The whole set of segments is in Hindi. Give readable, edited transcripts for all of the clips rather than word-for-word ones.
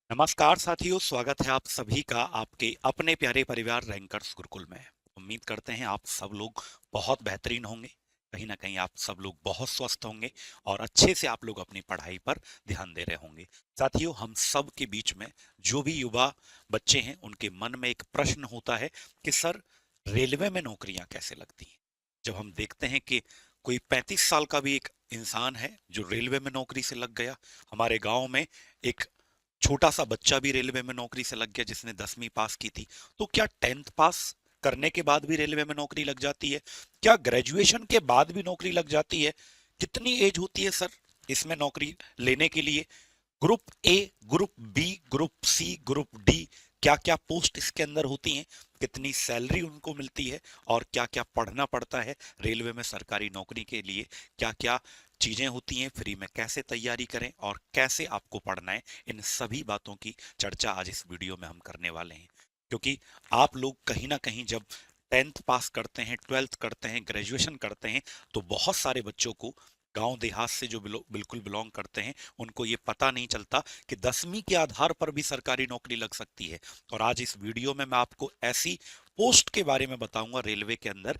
नमस्कार साथियों, स्वागत है आप सभी का आपके अपने प्यारे परिवार रैंकर्स गुरुकुल में। उम्मीद करते हैं आप सब लोग बहुत बेहतरीन होंगे। कहीं ना कहीं आप सब लोग बहुत स्वस्थ होंगे और अच्छे से आप लोग अपनी पढ़ाई पर ध्यान दे रहे होंगे। साथियों, हम सब के बीच में जो भी युवा बच्चे हैं उनके मन में एक प्रश्न होता है कि सर, रेलवे में नौकरियां कैसे लगती हैं। जब हम देखते हैं कि कोई 35 साल का भी एक इंसान है जो रेलवे में नौकरी से लग गया। हमारे गांव में एक छोटा सा बच्चा भी रेलवे में नौकरी से लग गया जिसने 10वीं पास की थी। तो क्या 10th पास करने के बाद भी रेलवे में नौकरी लग जाती है? क्या ग्रेजुएशन के बाद भी नौकरी लग जाती है? कितनी एज होती है सर इसमें नौकरी लेने के लिए? Group A, group B, group C, group D, क्या क्या पोस्ट इसके अंदर होती हैं? कितनी सैलरी उनको मिलती है? और क्या क्या पढ़ना पड़ता है रेलवे में सरकारी नौकरी के लिए? क्या क्या चीजें होती हैं? फ्री में कैसे तैयारी करें और कैसे आपको पढ़ना है? इन सभी बातों की चर्चा आज इस वीडियो में हम करने वाले हैं। क्योंकि आप लोग कहीं ना कहीं जब 10th पास करते हैं, 12th करते हैं, ग्रेजुएशन करते हैं, तो बहुत सारे बच्चों को गांव देहात से जो बिल्कुल बिलोंग करते हैं उनको ये पता नहीं चलता कि 10वीं के आधार पर भी सरकारी नौकरी लग सकती है। और आज इस वीडियो में मैं आपको ऐसी पोस्ट के बारे में बताऊंगा रेलवे के अंदर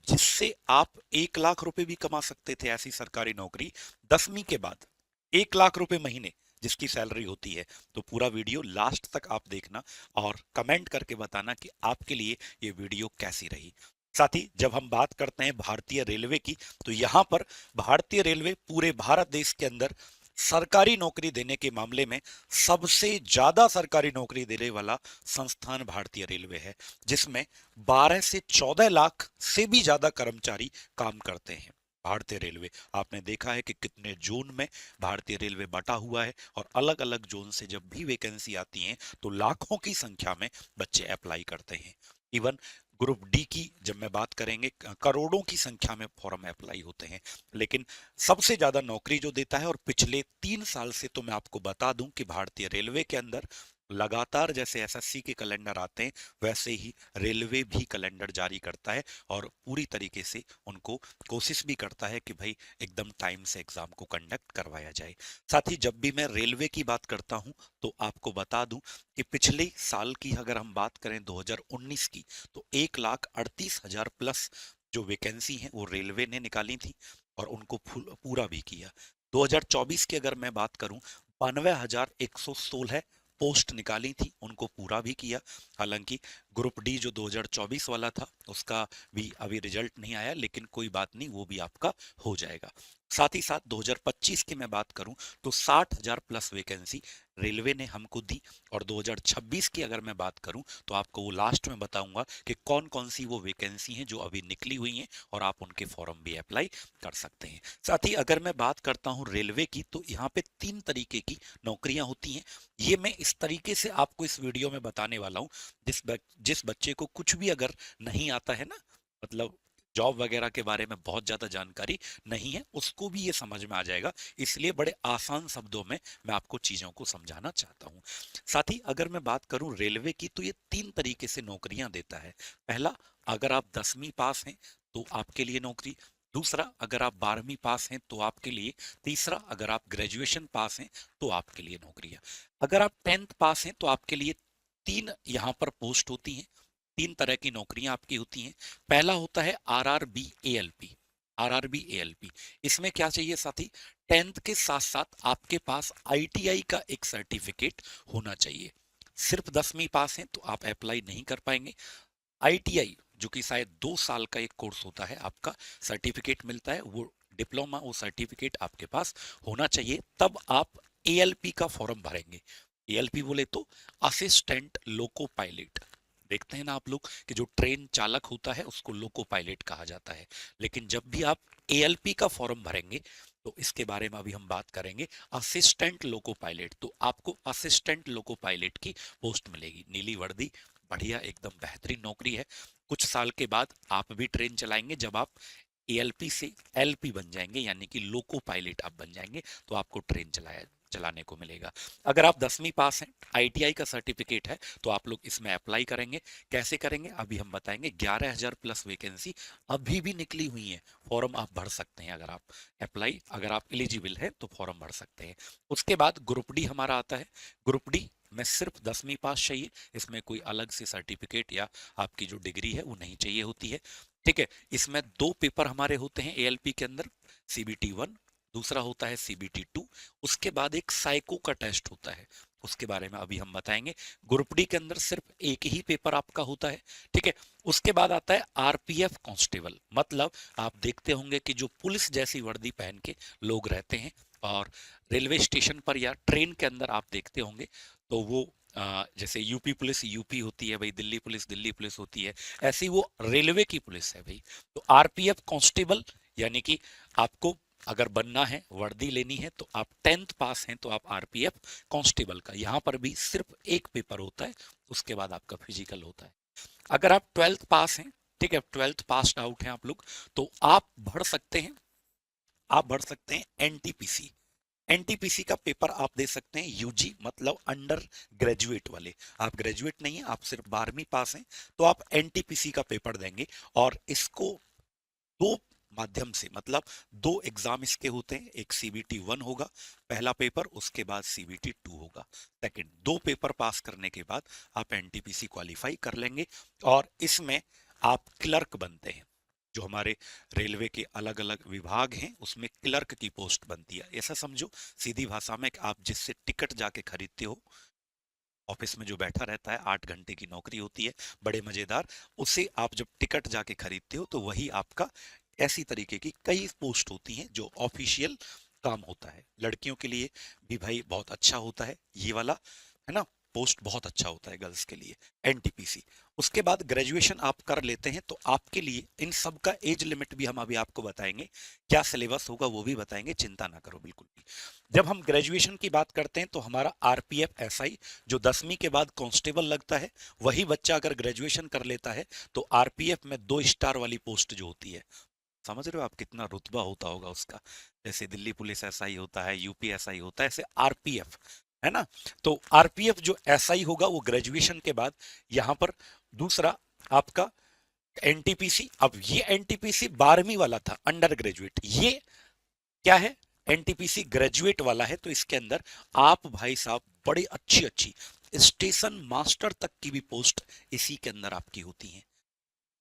जिससे आप 1 लाख रुपए भी कमा सकते थे। ऐसी सरकारी नौकरी 10वीं के बाद 1 लाख रुपए महीने जिसकी सैलरी होती है। तो पूरा वीडियो लास्ट तक आप देखना और कमेंट करके बताना कि आपके लिए ये वीडियो कैसी रही। साथ ही जब हम बात करते हैं भारतीय रेलवे की, तो यहाँ पर भारतीय रेलवे पूरे भारत देश के अंदर सरकारी नौकरी देने के मामले में सबसे ज्यादा सरकारी नौकरी देने वाला संस्थान भारतीय रेलवे है, जिसमें 12 से 14 लाख से भी ज्यादा कर्मचारी काम करते हैं। भारतीय रेलवे, आपने देखा है कि कितने जोन में भारतीय रेलवे बटा हुआ है और अलग अलग जोन से जब भी वैकेंसी आती है तो लाखों की संख्या में बच्चे अप्लाई करते हैं। इवन ग्रुप डी की जब मैं बात करेंगे, करोड़ों की संख्या में फॉर्म अप्लाई होते हैं। लेकिन सबसे ज्यादा नौकरी जो देता है, और पिछले 3 साल से तो मैं आपको बता दूं कि भारतीय रेलवे के अंदर लगातार जैसे एसएससी के कैलेंडर आते हैं वैसे ही रेलवे भी कैलेंडर जारी करता है और पूरी तरीके से उनको कोशिश भी करता है कि भाई एकदम टाइम से एग्जाम को कंडक्ट करवाया जाए। साथ ही जब भी मैं रेलवे की बात करता हूं तो आपको बता दूं कि पिछले साल की अगर हम बात करें 2019 की, तो 1,38,000 प्लस जो वैकेंसी है वो रेलवे ने निकाली थी और उनको पूरा भी किया। 2024 की अगर मैं बात करूं, 92,116 पोस्ट निकाली थी, उनको पूरा भी किया। हालांकि ग्रुप डी जो 2024 वाला था उसका भी अभी रिजल्ट नहीं आया, लेकिन कोई बात नहीं, वो भी आपका हो जाएगा। साथ ही साथ 2025 की मैं बात करूं तो 60,000 प्लस वैकेंसी रेलवे ने हमको दी। और 2026 की अगर मैं बात करूं तो आपको वो लास्ट में बताऊंगा कि कौन कौन सी वो वैकेंसी हैं जो अभी निकली हुई हैं और आप उनके फॉर्म भी अप्लाई कर सकते हैं। साथ ही अगर मैं बात करता हूं रेलवे की, तो यहाँ पे 3 तरीके की नौकरियां होती हैं। ये मैं इस तरीके से आपको इस वीडियो में बताने वाला हूं, जिस बच्चे को कुछ भी अगर नहीं आता है ना, मतलब जॉब वगैरह के बारे में बहुत ज्यादा जानकारी नहीं है, उसको भी ये समझ में आ जाएगा। इसलिए बड़े आसान शब्दों में मैं आपको चीजों को समझाना चाहता हूँ। साथ ही अगर मैं बात करूं रेलवे की, तो ये 3 तरीके से नौकरियां देता है। पहला, अगर आप 10वीं पास हैं तो आपके लिए नौकरी। दूसरा, अगर आप 12वीं पास हैं तो आपके लिए। तीसरा, अगर आप ग्रेजुएशन पास हैं तो आपके लिए नौकरियां। अगर आप 10th पास हैं तो आपके लिए तीन यहाँ पर पोस्ट होती हैं। 3 तरह की नौकरियां आपकी होती हैं। पहला होता है आरआरबी एएलपी। आरआरबी एएलपी, इसमें क्या चाहिए साथी? 10th के साथ साथ आपके पास आईटीआई का एक सर्टिफिकेट होना चाहिए। सिर्फ 10वीं पास हैं तो आप अप्लाई नहीं कर पाएंगे। आईटीआई जो कि शायद 2 साल का एक कोर्स होता है, आपका सर्टिफिकेट मिलता है, वो डिप्लोमा, वो सर्टिफिकेट आपके पास होना चाहिए, तब आप एएलपी का फॉर्म भरेंगे। एएलपी बोले तो असिस्टेंट लोको पायलट। देखते हैं ना आप लोग कि जो ट्रेन चालक होता है उसको लोको पायलट कहा जाता है। लेकिन जब भी आप एएलपी का फॉर्म भरेंगे तो इसके बारे में अभी हम बात करेंगे। असिस्टेंट लोको पायलट, तो आपको असिस्टेंट लोको पायलट की पोस्ट मिलेगी। नीली वर्दी, बढ़िया, एकदम बेहतरीन नौकरी है। कुछ साल के बाद आप भी ट्रेन चलाएंगे। जब आप एएलपी से एलपी बन जाएंगे यानी कि लोको पायलट आप बन जाएंगे तो आपको ट्रेन चलाने को मिलेगा। अगर आप 10वीं पास हैं, आईटीआई का सर्टिफिकेट है, तो आप लोग इसमें अप्लाई करेंगे। कैसे करेंगे अभी हम बताएंगे। 11,000 प्लस वैकेंसी अभी भी निकली हुई है, फॉर्म आप भर सकते हैं। अगर आप एलिजिबल हैं तो फॉर्म भर सकते हैं। उसके बाद ग्रुप डी हमारा आता है। ग्रुप डी इसमें सिर्फ 10वीं पास चाहिए, इसमें कोई अलग से सर्टिफिकेट या आपकी जो डिग्री है वो नहीं चाहिए होती है। ठीक है, इसमें 2 पेपर हमारे होते हैं एएलपी के अंदर, सीबीटी 1, दूसरा होता है सीबीटी 2। उसके बाद एक साइको का टेस्ट होता है, उसके बारे में अभी हम बताएंगे। ग्रुप डी के अंदर सिर्फ एक ही पेपर आपका होता है। ठीक है, उसके बाद आता है आरपीएफ कांस्टेबल, मतलब आप देखते होंगे कि जो पुलिस जैसी वर्दी पहन के लोग रहते हैं और रेलवे स्टेशन पर या ट्रेन के अंदर आप देखते होंगे, तो वो जैसे यूपी पुलिस यूपी होती है भाई, दिल्ली पुलिस होती है, ऐसी वो रेलवे की पुलिस है भाई। तो आरपीएफ कांस्टेबल यानी कि आपको अगर बनना है, वर्दी लेनी है, तो आप 10th पास हैं तो आप आरपीएफ कांस्टेबल का, यहां पर भी सिर्फ एक पेपर होता है, उसके बाद आपका फिजिकल होता है। अगर आप 12th पास हैं, ठीक है, 12th पास आउट हैं आप लोग, तो आप बढ़ सकते हैं, एनटीपीसी। एनटीपीसी का पेपर आप दे सकते हैं यूजी, मतलब अंडर ग्रेजुएट वाले। आप ग्रेजुएट नहीं है, आप सिर्फ 12वीं पास हैं, तो आप एनटीपीसी का पेपर देंगे। और इसको 2 माध्यम से, मतलब 2 एग्जाम इसके होते हैं, एक सीबीटी 1 होगा पहला पेपर, उसके बाद सीबीटी 2 होगा सेकंड। 2 पेपर पास करने के बाद आप एनटीपीसी क्वालिफाई कर लेंगे और इसमें आप क्लर्क बनते हैं। जो हमारे रेलवे के अलग अलग विभाग हैं उसमें क्लर्क की पोस्ट बनती है। ऐसा समझो सीधी भाषा में कि आप जिससे टिकट जाके खरीदते हो, ऑफिस में जो बैठा रहता है, 8 घंटे की नौकरी होती है, बड़े मजेदार, उससे आप जब टिकट जाके खरीदते हो तो वही आपका, ऐसी तरीके की कई पोस्ट होती हैं जो ऑफिशियल काम होता है। लड़कियों के लिए भी भाई बहुत अच्छा होता है ये वाला, है ना, पोस्ट बहुत अच्छा होता है गर्ल्स के लिए, एनटीपीसी। उसके बाद ग्रेजुएशन आप कर लेते हैं तो आपके लिए इन सब का एज लिमिट भी हम अभी आपको बताएंगे, क्या सिलेबस होगा वो भी बताएंगे, चिंता ना करो बिल्कुल भी। जब हम ग्रेजुएशन की बात करते हैं तो हमारा आरपीएफ एसआई जो 10वीं के बाद कांस्टेबल लगता है, वही बच्चा अगर ग्रेजुएशन कर लेता है तो आरपीएफ में 2 स्टार वाली पोस्ट जो होती है, समझ रहे हो आप कितना रुतबा होता होगा उसका। जैसे दिल्ली पुलिस एसआई होता है, यूपी एसआई होता है, ऐसे आरपीएफ, है ना। तो आरपीएफ जो एसआई होगा वो ग्रेजुएशन के बाद, यहां पर दूसरा आपका एनटीपीसी। अब ये एनटीपीसी 12वीं वाला था, अंडर ग्रेजुएट, ये क्या है, एनटीपीसी ग्रेजुएट वाला है। तो इसके अंदर आप भाई साहब बड़ी अच्छी अच्छी स्टेशन मास्टर तक की भी पोस्ट इसी के अंदर आपकी होती है।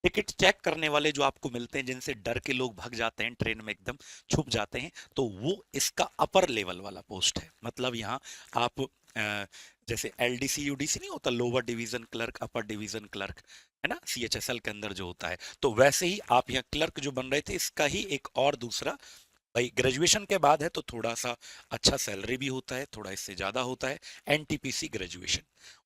टिकट चेक करने वाले जो आपको मिलते हैं, जिनसे डर के लोग भाग जाते हैं, ट्रेन में एकदम छुप जाते हैं, तो वो इसका अपर लेवल वाला पोस्ट है। मतलब यहाँ आप जैसे एलडीसी यूडीसी नहीं होता, lower division clerk, upper division clerk, है ना, सीएचएसएल के अंदर जो होता है, तो वैसे ही आप यहाँ क्लर्क जो बन रहे थे, इसका ही एक और दूसरा, भाई ग्रेजुएशन के बाद है तो थोड़ा सा अच्छा सैलरी भी होता है, थोड़ा इससे ज्यादा होता है, एनटीपीसी ग्रेजुएशन।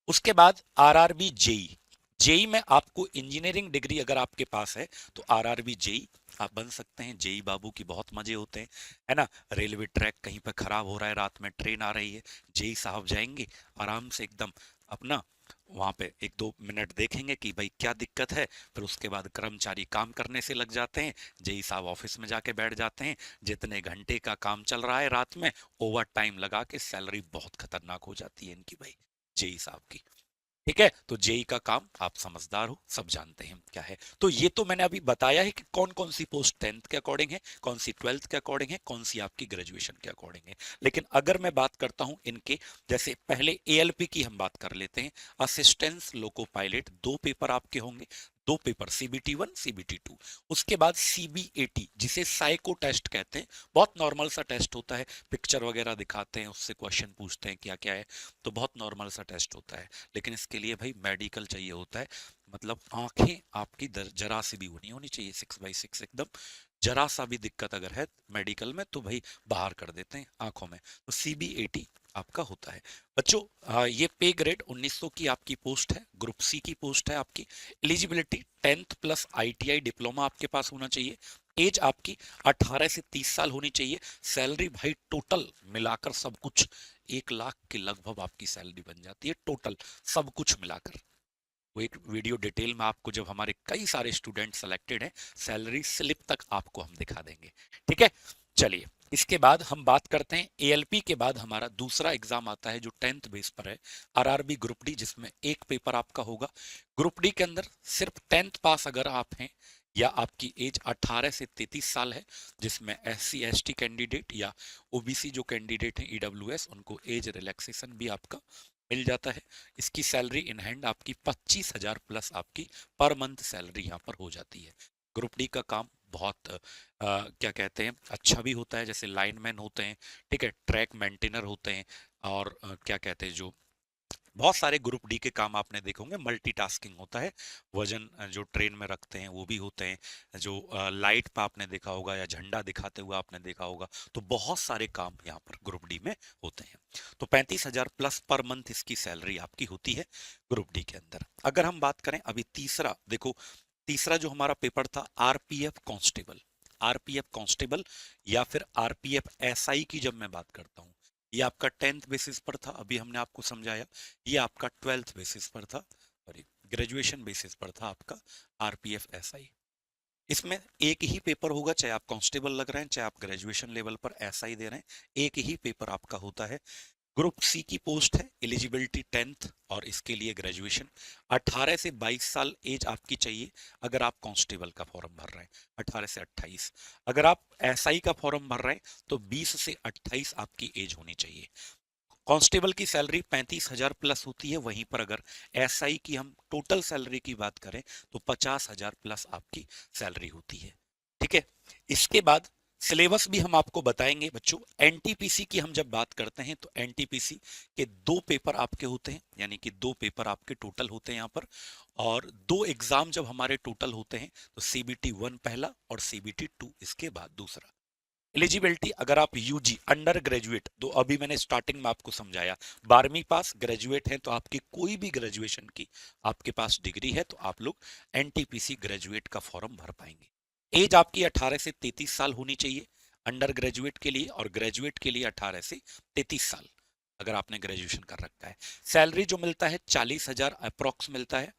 उसके बाद आरआरबी जेई। जेई में आपको इंजीनियरिंग डिग्री अगर आपके पास है तो आरआरबी जेई आप बन सकते हैं। जेई बाबू की बहुत मजे होते हैं, है ना। रेलवे ट्रैक कहीं पर खराब हो रहा है, रात में ट्रेन आ रही है, जेई साहब जाएंगे आराम से एकदम अपना, वहां पे 1-2 मिनट देखेंगे कि भाई क्या दिक्कत है, फिर उसके बाद कर्मचारी काम करने से लग जाते हैं, जेई साहब ऑफिस में जाके बैठ जाते हैं, जितने घंटे का काम चल रहा है रात में, ओवर टाइम लगा के सैलरी बहुत खतरनाक हो जाती है इनकी भाई, जेई साहब की। ठीक है, तो जेई का काम आप समझदार हो, सब जानते हैं क्या है। तो ये तो मैंने अभी बताया है कि कौन कौन सी पोस्ट 10th के अकॉर्डिंग है, कौन सी 12th के अकॉर्डिंग है, कौन सी आपकी ग्रेजुएशन के अकॉर्डिंग है। लेकिन अगर मैं बात करता हूं इनके, जैसे पहले एएलपी की हम बात कर लेते हैं, असिस्टेंस लोको पायलट, 2 पेपर आपके होंगे, 2 पेपर सीबीटी 1 सीबीटी 2। उसके बाद सीबीएटी जिसे साइको टेस्ट कहते हैं, बहुत नॉर्मल सा टेस्ट होता है, पिक्चर वगैरह दिखाते हैं, उससे क्वेश्चन पूछते हैं क्या क्या है, तो बहुत नॉर्मल सा टेस्ट होता है। लेकिन इसके लिए भाई मेडिकल चाहिए होता है, मतलब आंखें आपकी जरा सी भी वो नहीं होनी चाहिए, 6/6 एकदम, जरा सा भी दिक्कत अगर है मेडिकल में तो भाई बाहर कर देते हैं आंखों में। तो सीबीएटी आपका होता है बच्चों। ये पे ग्रेड 1900 की आपकी पोस्ट है, ग्रुप सी की पोस्ट है आपकी। Eligibility 10th plus ITI diploma आपके पास होना चाहिए। एज आपकी 18 से 30 साल होनी चाहिए। सैलरी भाई टोटल मिलाकर सब कुछ 1 लाख के लगभग आपकी सैलरी बन जाती है, टोटल सब कुछ मिलाकर। वो एक वीडियो डिटेल में आपको, जब हमारे कई सारे स्टूडेंट सेलेक्टेड हैं, सैलरी स्लिप तक आपको हम दिखा देंगे। ठीक है, चलिए इसके बाद हम बात करते हैं एएलपी के बाद हमारा दूसरा एग्जाम आता है जो 10th बेस पर है, आरआरबी ग्रुप डी, जिसमें एक पेपर आपका होगा। ग्रुप डी के अंदर सिर्फ 10th पास अगर आप हैं या आपकी एज 18 से 33 साल है, जिसमें एससी एसटी कैंडिडेट या ओबीसी जो कैंडिडेट हैं ईडब्ल्यूएस, उनको एज रिलैक्सेशन भी आपका मिल जाता है। इसकी सैलरी इन हैंड आपकी 25,000 प्लस आपकी पर मंथ सैलरी यहाँ पर हो जाती है। ग्रुप डी का काम बहुत क्या कहते हैं अच्छा भी होता है, जैसे लाइनमैन होते हैं, ठीक है, ट्रैक मेंटेनर होते हैं, और क्या कहते हैं जो बहुत सारे ग्रुप डी के काम आपने देखे होंगे, मल्टीटास्किंग होता है। वजन जो ट्रेन में रखते हैं वो भी होते हैं, जो लाइट पे आपने देखा होगा या झंडा दिखाते हुए आपने देखा होगा, तो बहुत सारे काम यहाँ पर ग्रुप डी में होते हैं। तो 35,000 प्लस पर मंथ इसकी सैलरी आपकी होती है ग्रुप डी के अंदर। अगर हम बात करें अभी तीसरा, देखो तीसरा जो हमारा पेपर था आरपीएफ कांस्टेबल, आरपीएफ कांस्टेबल या फिर आरपीएफ एसआई की जब मैं बात करता हूँ, ये आपका 10th बेसिस पर था, अभी हमने आपको समझाया। ये आपका 12th बेसिस पर था, सॉरी ग्रेजुएशन बेसिस पर था आपका आरपीएफ एसआई। इसमें एक ही पेपर होगा, चाहे आप कांस्टेबल लग रहे हैं चाहे आप ग्रेजुएशन लेवल पर एसआई दे रहे हैं, एक ही पेपर आपका होता है। ग्रुप सी की पोस्ट है, एलिजिबिलिटी 10th और इसके लिए ग्रेजुएशन। 18 से 22 साल एज आपकी चाहिए अगर आप कांस्टेबल का फॉर्म भर रहे हैं, 18 से 28। अगर आप एसआई का फॉर्म भर रहे हैं तो 20 से 28 आपकी एज होनी चाहिए। कांस्टेबल की सैलरी 35,000 प्लस होती है, वहीं पर अगर एसआई की हम टोटल सैलरी की बात करें तो 50,000 प्लस आपकी सैलरी होती है। ठीक है, इसके बाद सिलेबस भी हम आपको बताएंगे बच्चों। एनटीपीसी की हम जब बात करते हैं तो एनटीपीसी के 2 पेपर आपके होते हैं, यानी कि 2 पेपर आपके टोटल होते हैं यहाँ पर, और 2 एग्जाम जब हमारे टोटल होते हैं तो सीबीटी 1 पहला और सीबीटी 2 इसके बाद दूसरा। एलिजिबिलिटी अगर आप यूजी अंडर ग्रेजुएट, तो अभी मैंने स्टार्टिंग में आपको समझाया 12वीं पास ग्रेजुएट हैं तो आपकी कोई भी ग्रेजुएशन की आपके पास डिग्री है तो आप लोग एनटीपीसी ग्रेजुएट का फॉर्म भर पाएंगे। एज आपकी 18 से 33 साल होनी चाहिए अंडर ग्रेजुएट के लिए, और ग्रेजुएट के लिए 18 से 33 साल अगर आपने ग्रेजुएशन कर रखा है। सैलरी जो मिलता है 40,000 अप्रोक्स मिलता है।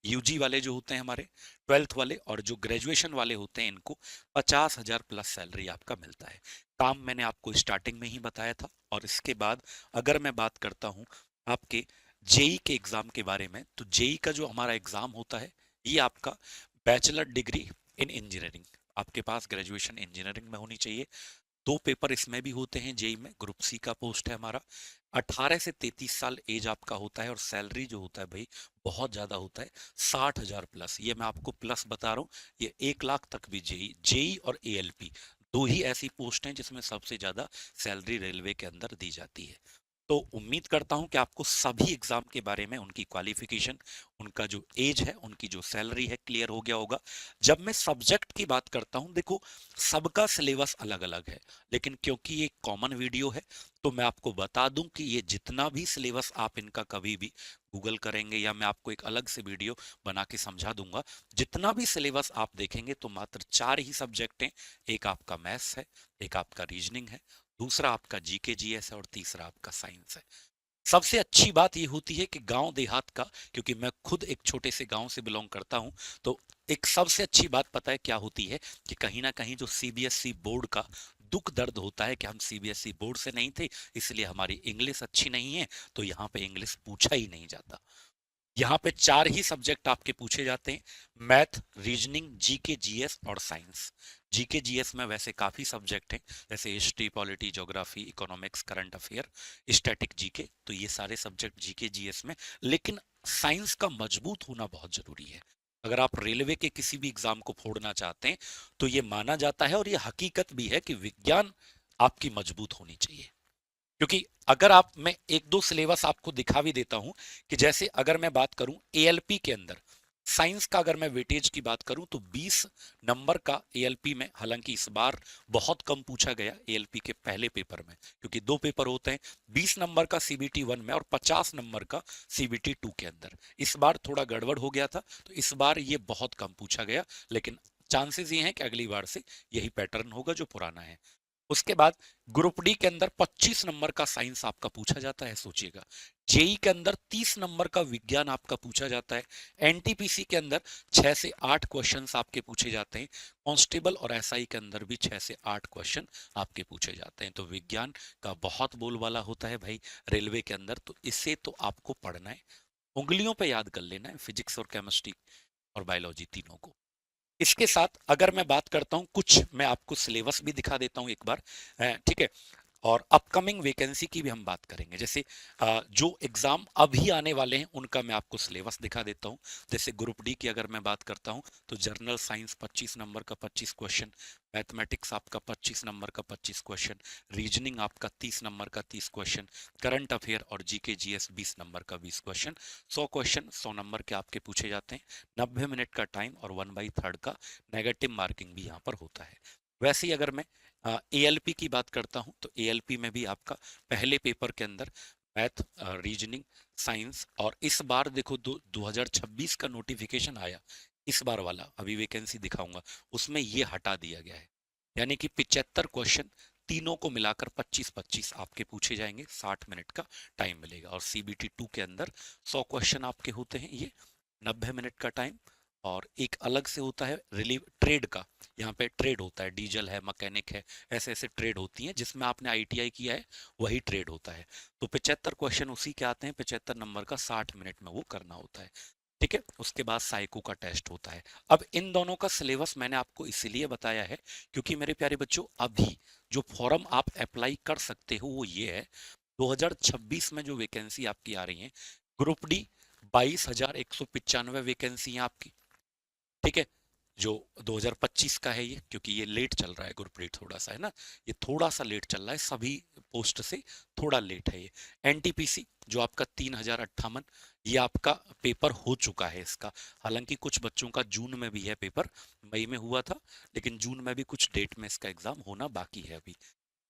यूजी वाले जो होते हैं हमारे 12th वाले और जो ग्रेजुएशन वाले होते हैं इनको 50,000 प्लस सैलरी आपका मिलता है। काम मैंने आपको स्टार्टिंग में ही बताया था। और इसके बाद अगर मैं बात करता हूं आपके जेई के एग्जाम के बारे में, तो जेई का जो हमारा एग्जाम होता है ये आपका बैचलर डिग्री इन इंजीनियरिंग, आपके पास ग्रेजुएशन इंजीनियरिंग में होनी चाहिए। 2 पेपर इसमें भी होते हैं जेई में, ग्रुप सी का पोस्ट है हमारा। 18 से 33 साल एज आपका होता है, और सैलरी जो होता है भाई बहुत ज्यादा होता है, 60,000 प्लस। ये मैं आपको प्लस बता रहा हूँ, ये 1 लाख तक भी जेई, जेई और एएलपी 2 ही ऐसी पोस्ट हैं जिसमें सबसे ज्यादा सैलरी रेलवे के अंदर दी जाती है। तो उम्मीद करता हूं कि आपको सभी एग्जाम के बारे में, उनकी क्वालिफिकेशन, उनका जो एज है, उनकी जो सैलरी है, क्लियर हो गया होगा। जब मैं सब्जेक्ट की बात करता हूं, देखो सबका सिलेबस अलग अलग है, लेकिन क्योंकि ये कॉमन वीडियो है तो मैं आपको बता दूं कि ये जितना भी सिलेबस आप इनका कभी भी गूगल करेंगे या मैं आपको एक अलग से वीडियो बना के समझा दूंगा, जितना भी सिलेबस आप देखेंगे तो मात्र 4 ही सब्जेक्ट हैं। एक आपका मैथ्स है, एक आपका रीजनिंग है, दूसरा आपका जीके जीएस है और तीसरा आपका साइंस है। सबसे अच्छी बात ये होती है कि गांव देहात का, क्योंकि मैं खुद एक छोटे से गांव से बिलोंग करता हूं, तो एक सबसे अच्छी बात पता है क्या होती है कि कहीं ना कहीं जो सीबीएसई बोर्ड का दुख दर्द होता है कि हम सीबीएसई बोर्ड से नहीं थे इसलिए हमारी इंग्लिश अच्छी नहीं है, तो यहाँ पे इंग्लिश पूछा ही नहीं जाता। यहाँ पे 4 ही सब्जेक्ट आपके पूछे जाते हैं, मैथ, रीजनिंग, जीके जीएस और साइंस। जीके जीएस में वैसे काफी सब्जेक्ट हैं, जैसे history, polity, geography, economics, current affair, static GK, तो ये सारे सब्जेक्ट जीके जीएस में। लेकिन साइंस का मजबूत होना बहुत जरूरी है। अगर आप रेलवे के किसी भी एग्जाम को फोड़ना चाहते हैं तो ये माना जाता है और ये हकीकत भी है कि विज्ञान आपकी मजबूत होनी चाहिए। क्योंकि अगर आप, मैं एक दो सिलेबस आपको दिखा भी देता हूं कि जैसे अगर मैं बात करूं एएलपी के अंदर साइंस का, अगर मैं वेटेज की बात करूं तो 20 नंबर का एएलपी में, हालांकि इस बार बहुत कम पूछा गया एएलपी के पहले पेपर में, क्योंकि 2 पेपर होते हैं, 20 नंबर का सीबीटी 1 में और 50 नंबर का सीबीटी 2 के अंदर। इस बार थोड़ा गड़बड़ हो गया था तो इस बार ये बहुत कम पूछा गया, लेकिन चांसेस ये हैं कि अगली बार से यही पैटर्न होगा जो पुराना है। उसके बाद ग्रुप डी के अंदर 25 नंबर का साइंस आपका पूछा जाता है, सोचिएगा। जेई के अंदर 30 नंबर का विज्ञान आपका पूछा जाता है। एनटीपीसी के अंदर 6 से 8 क्वेश्चंस आपके पूछे जाते हैं। कांस्टेबल और एसआई के अंदर भी 6 से 8 क्वेश्चन आपके पूछे जाते हैं। तो विज्ञान का बहुत बोलबाला होता है भाई रेलवे के अंदर, तो इसे तो आपको पढ़ना है, उंगलियों पे याद कर लेना है, फिजिक्स और केमिस्ट्री और बायोलॉजी तीनों को। इसके साथ अगर मैं बात करता हूं, कुछ मैं आपको सिलेबस भी दिखा देता हूं एक बार, ठीक है। और अपकमिंग वैकेंसी की भी हम बात करेंगे। जैसे जो एग्जाम अभी आने वाले हैं उनका मैं आपको सिलेबस दिखा देता हूं। जैसे ग्रुप डी की अगर मैं बात करता हूं तो जनरल साइंस 25 नंबर का 25 क्वेश्चन, मैथमेटिक्स आपका 25 नंबर का 25 क्वेश्चन, रीजनिंग आपका 30 नंबर का 30 क्वेश्चन, करंट अफेयर और जीके जीएस 20 नंबर का 20 क्वेश्चन। 100 क्वेश्चन 100 नंबर के आपके पूछे जाते हैं। 90 मिनट का टाइम और 1/3 का नेगेटिव मार्किंग भी यहाँ पर होता है। वैसे ही अगर मैं एएलपी की बात करता हूं तो एएलपी में भी आपका पहले पेपर के अंदर मैथ, रीजनिंग, साइंस, और इस बार देखो 2026 का नोटिफिकेशन आया, इस बार वाला अभी वैकेंसी दिखाऊंगा उसमें ये हटा दिया गया है। यानी कि 75 क्वेश्चन तीनों को मिलाकर 25-25 आपके पूछे जाएंगे, 60 मिनट का टाइम मिलेगा। और सीबीटी 2 के अंदर 100 क्वेश्चन आपके होते हैं, ये 90 मिनट का टाइम। और एक अलग से होता है रिलीव ट्रेड का, यहाँ पे ट्रेड होता है, डीजल है, मैकेनिक है, ऐसे ऐसे ट्रेड होती हैं। जिसमें आपने आईटीआई किया है वही ट्रेड होता है। तो 75 क्वेश्चन उसी के आते हैं, 75 नंबर का 60 मिनट में वो करना होता है। ठीक है, उसके बाद साइको का टेस्ट होता है। अब इन दोनों का सिलेबस मैंने आपको इसलिए बताया है क्योंकि मेरे प्यारे बच्चों अभी जो फॉर्म आप अप्लाई कर सकते हो वो ये है। 2026 में जो वैकेंसी आपकी आ रही है, ग्रुप डी 22,195 वैकेंसी है आपकी। ठीक है, जो 2025 का है ये, क्योंकि ये लेट चल रहा है ग्रुप डी, थोड़ा सा है ना, ये थोड़ा सा लेट चल रहा है, सभी पोस्ट से थोड़ा लेट है ये। एनटीपीसी जो आपका 3,058, ये आपका पेपर हो चुका है इसका। हालांकि कुछ बच्चों का जून में भी है पेपर, मई में हुआ था लेकिन जून में भी कुछ डेट में इसका एग्जाम होना बाकी है अभी।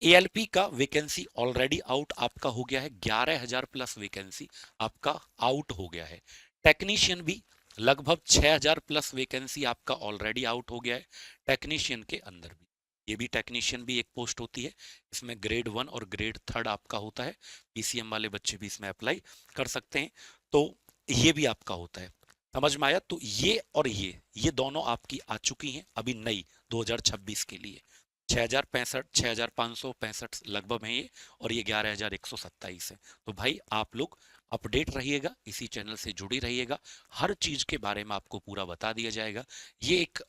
एएलपी का वैकेंसी ऑलरेडी आउट आपका हो गया है, 11,000 प्लस वैकेंसी आपका आउट हो गया है। टेक्नीशियन भी लगभग 6,000 प्लस वैकेंसी आपका ऑलरेडी आउट हो गया है टेक्नीशियन के अंदर भी। ये भी टेक्नीशियन भी एक पोस्ट होती है, इसमें ग्रेड 1 और ग्रेड 3 आपका होता है। पीसीएम वाले बच्चे भी इसमें अप्लाई कर सकते हैं। तो ये भी आपका होता है, समझ में आया? तो ये और ये दोनों आपकी आ चुकी हैं अभी नई 2026 के लिए। 6,065 6,565 लगभग है ये, और ये 11,127 है। तो भाई आप लोग अपडेट रहिएगा, इसी चैनल से जुड़ी रहिएगा, हर चीज के बारे में आपको पूरा बता दिया जाएगा। ये एक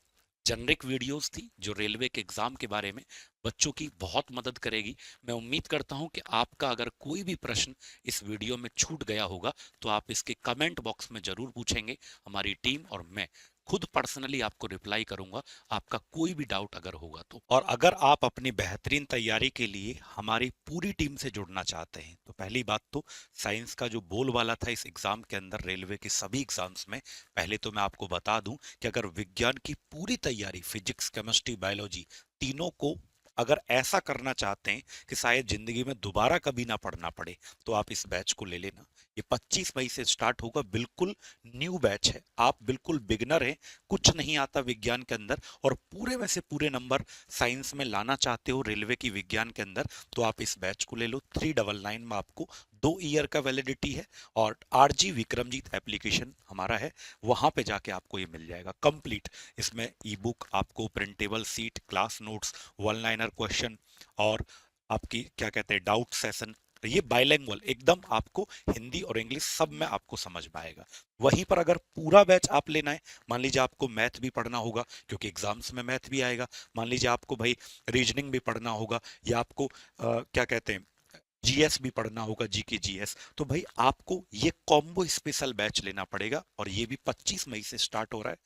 जेनरिक वीडियोस थी जो रेलवे के एग्जाम के बारे में बच्चों की बहुत मदद करेगी। मैं उम्मीद करता हूं कि आपका अगर कोई भी प्रश्न इस वीडियो में छूट गया होगा तो आप इसके कमेंट बॉक्स में जरूर पूछेंगे। हमारी टीम और मैं खुद पर्सनली आपको रिप्लाई करूंगा, आपका कोई भी डाउट अगर होगा तो। और अगर आप अपनी बेहतरीन तैयारी के लिए हमारी पूरी टीम से जुड़ना चाहते हैं तो पहली बात तो साइंस का जो बोलबाला था इस एग्जाम के अंदर, रेलवे के सभी एग्जाम्स में, पहले तो मैं आपको बता दूं कि अगर विज्ञान की पूरी तैयारी, फिजिक्स, केमिस्ट्री, बायोलॉजी तीनों को अगर ऐसा करना चाहते हैं कि शायद जिंदगी में दोबारा कभी ना पढ़ना पड़े, तो आप इस बैच को ले लेना। ये 25 मई से स्टार्ट होगा, बिल्कुल न्यू बैच है, आप बिल्कुल बिगनर हैं, कुछ नहीं आता विज्ञान के अंदर और पूरे में से पूरे नंबर साइंस में लाना चाहते हो रेलवे की विज्ञान के अंदर, तो आप इस बैच को ले लो। 399 में आपको 2 ईयर का वैलिडिटी है और आरजी विक्रमजीत एप्लीकेशन हमारा है, वहां पे जाके आपको ये मिल जाएगा कंप्लीट। इसमें ई बुक आपको, printable seat, class notes, one liner question और आपकी क्या कहते हैं डाउट सेशन, ये बाइलिंगुअल एकदम आपको हिंदी और इंग्लिश सब में आपको समझ में आएगा। वहीं पर अगर पूरा बैच आप लेना है, मान लीजिए आपको मैथ भी पढ़ना होगा क्योंकि एग्जाम्स में मैथ भी आएगा, मान लीजिए आपको भाई रीजनिंग भी पढ़ना होगा, या आपको क्या कहते हैं जीएस भी पढ़ना होगा, जीके जीएस, तो भाई आपको ये कॉम्बो स्पेशल बैच लेना पड़ेगा। और ये भी 25 मई से स्टार्ट हो रहा है,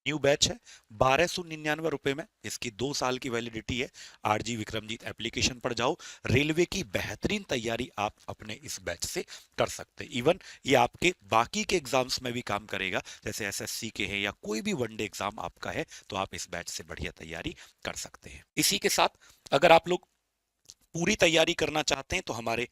न्यू बैच है, 1299 रुपए में, इसकी 2 साल की वैलिडिटी है। आरजी विक्रमजीत एप्लीकेशन पर जाओ, रेलवे की बेहतरीन तैयारी आप अपने इस बैच से कर सकते हैं। इवन ये आपके बाकी के एग्जाम्स में भी काम करेगा, जैसे एसएससी के हैं या कोई भी वनडे एग्जाम आपका है, तो आप इस बैच से बढ़िया तैयारी कर सकते हैं। इसी के साथ अगर आप लोग पूरी तैयारी करना चाहते हैं तो हमारे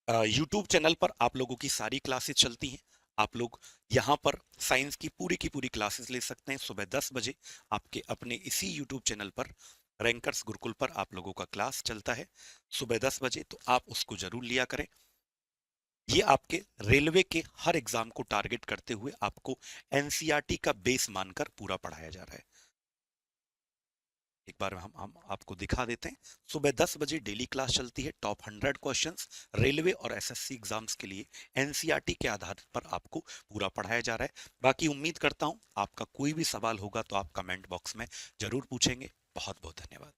यूट्यूब चैनल पर आप लोगों की सारी क्लासेस चलती हैं। आप लोग यहाँ पर साइंस की पूरी क्लासेस ले सकते हैं सुबह 10 बजे आपके अपने इसी यूट्यूब चैनल पर, रैंकर्स गुरुकुल पर आप लोगों का क्लास चलता है सुबह 10 बजे, तो आप उसको जरूर लिया करें। ये आपके रेलवे के हर एग्जाम को टारगेट करते हुए आपको एनसीईआरटी का बेस मानकर पूरा पढ़ाया जा रहा है। एक बार हम आपको दिखा देते हैं। सुबह 10 बजे डेली क्लास चलती है, टॉप 100 क्वेश्चंस रेलवे और एसएससी एग्जाम्स के लिए एनसीईआरटी के आधार पर आपको पूरा पढ़ाया जा रहा है। बाकी उम्मीद करता हूं आपका कोई भी सवाल होगा तो आप कमेंट बॉक्स में जरूर पूछेंगे। बहुत बहुत धन्यवाद।